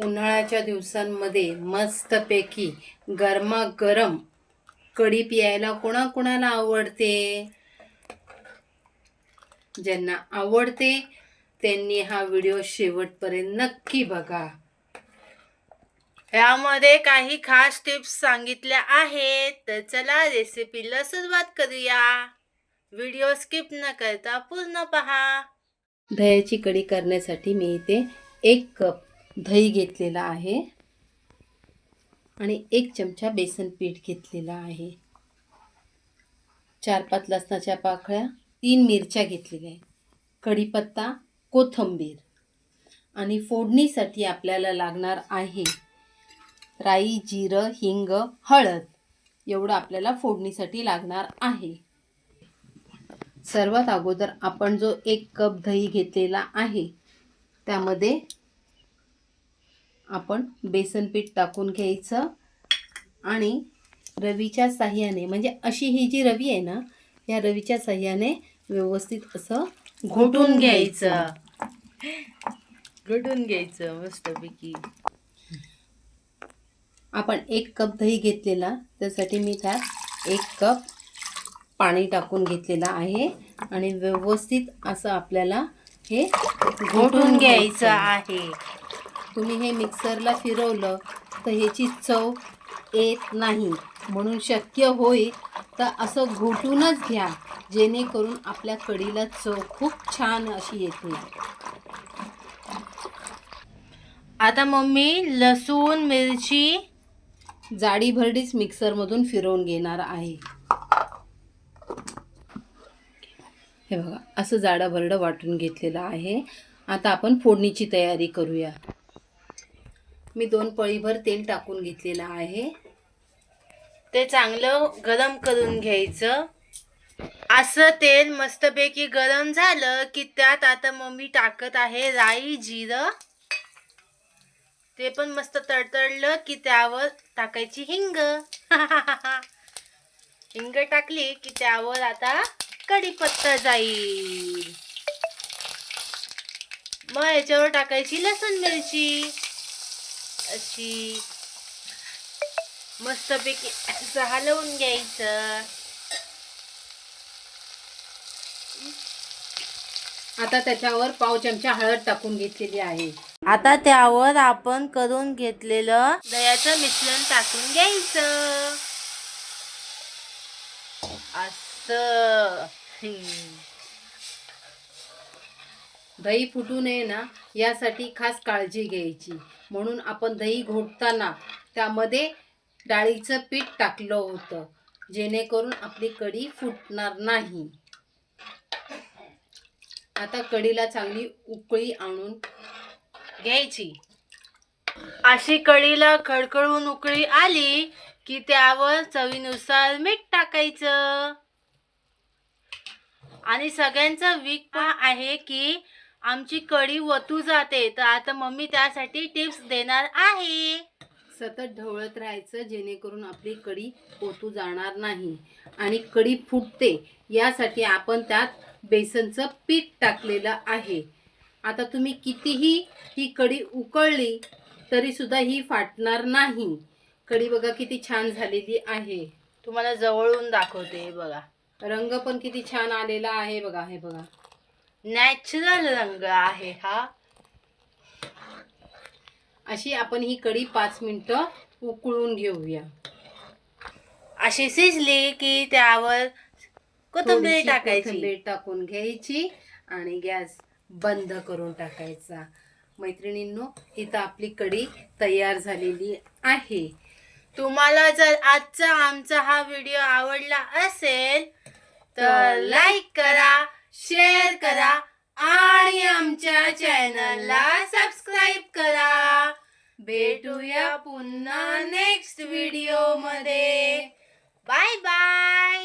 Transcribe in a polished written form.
उन्हाळ्याच्या दिवसांमध्ये मस्तपैकी गरमागरम कढी प्यायला कोणाकोणाला आवडते? ज्यांना आवडते त्यांनी हा व्हिडिओ शेवटपर्यंत नक्की बघा. यामध्ये काही खास टिप्स सांगितल्या आहेत. तर चला रेसिपीला सुरुवात करूया. व्हिडिओ स्किप न करता पूर्ण पहा. दह्याची कढी करण्यासाठी मी इथे 1 कप दही घेतलेला आहे आणि 1 चमचा बेसन पीठ घेतलेला आहे. 4-5 लसणाच्या पाकळ्या, 3 मिरच्या घेतलेल्या आहेत, कढीपत्ता, कोथिंबीर आणि फोडणीसाठी आपल्याला लागणार आहे राई, जिरं, हिंग, हळद एवढं आपल्याला फोडणीसाठी लागणार आहे. सर्वात अगोदर आपण जो 1 कप दही घेतलेला आहे त्यामध्ये आपण बेसन पीठ टाकून घ्यायचं आणि रवीच्या साह्याने, म्हणजे अशी ही जी रवी आहे ना, या रवीच्या साह्याने व्यवस्थित असं घोटून घ्यायचं. मस्तपैकी. आपण 1 कप दही घेतलेला, त्यासाठी मी त्यात 1 कप पाणी टाकून घेतलेला आहे आणि व्यवस्थित असं आपल्याला हे घोटून घ्यायचं आहे. तुम्ही हे मिक्सरला फिरवलं तर ह्याची चव येत नाही, म्हणून शक्य होईल तर असं घोटूनच घ्या, जेणेकरून आपल्या कढीला चव खूप छान अशी येते. आता मम्मी लसूण मिरची जाडी भरडीच मिक्सरमधून फिरवून घेणार आहे. हे बघा, असं जाडं भरडं वाटून घेतलेलं आहे. आता आपण फोडणीची तयारी करूया. मी 2 पळीभर तेल टाकून घेतलेलं आहे. ते चांगलं गरम करून घ्यायचं. असं तेल मस्तपैकी गरम झालं की त्यात आता मम्मी टाकत आहे राई, जिरं. ते पण मस्त तडतडलं की त्यावर टाकायची हिंग. हिंग टाकली की त्यावर आता कढीपत्ता जाईल. मग याच्यावर टाकायची लसूण मिरची. अशी मस्तपैकी असं हलवून घ्यायचं. आता त्याच्यावर पाव चमचा हळद टाकून घेतलेली आहे. आता त्यावर आपण करून घेतलेलं दह्याचं मिश्रण टाकून घ्यायचं. असं दही फुटू नये ना, यासाठी खास काळजी घ्यायची. म्हणून आपण दही घोटताना त्यामध्ये डाळीचं पीठ टाकलं होतं, जेणेकरून आपली कढी फुटणार नाही. आता कढीला चांगली उकळी आणून घ्यायची. अशी कढीला खडखडून उकळी आली की त्यावर चवीनुसार मीठ टाकायचं. आणि सगळ्यांचा वीक आहे की आमची कढी वतू जाते, तर आता मम्मी त्यासाठी टिप्स देणार आहे. सतत ढवळत राहायचं, जेणेकरून आपली कढी ओतू जाणार नाही आणि कढी फुटते यासाठी आपण त्यात बेसनचं पीठ टाकलेलं आहे. आता तुम्ही कितीही ही कढी उकळली तरी सुद्धा ही फाटणार नाही. कढी बघा किती छान झालेली आहे. तुम्हाला जवळून दाखवते. बघा, रंग पण किती छान आलेला आहे. बघा, हे बघा, नॅचरल रंग आहे हा. अशी आपण ही कढी 5 मिनिटं उकळून घेऊया. अशी शिजली की त्यावर कोथिंबीर टाकायची. कोथिंबीर टाकून घ्यायची आणि गॅस बंद करून टाकायचा. मैत्रिणींनो, इथं आपली कढी तयार झालेली आहे. तुम्हाला जर आजचा आमचा हा व्हिडिओ आवडला असेल तर लाईक करा, शेअर करा आणि आमच्या चॅनलला सबस्क्राईब करा. भेटूया पुन्हा नेक्स्ट व्हिडिओ मध्ये. Bye bye.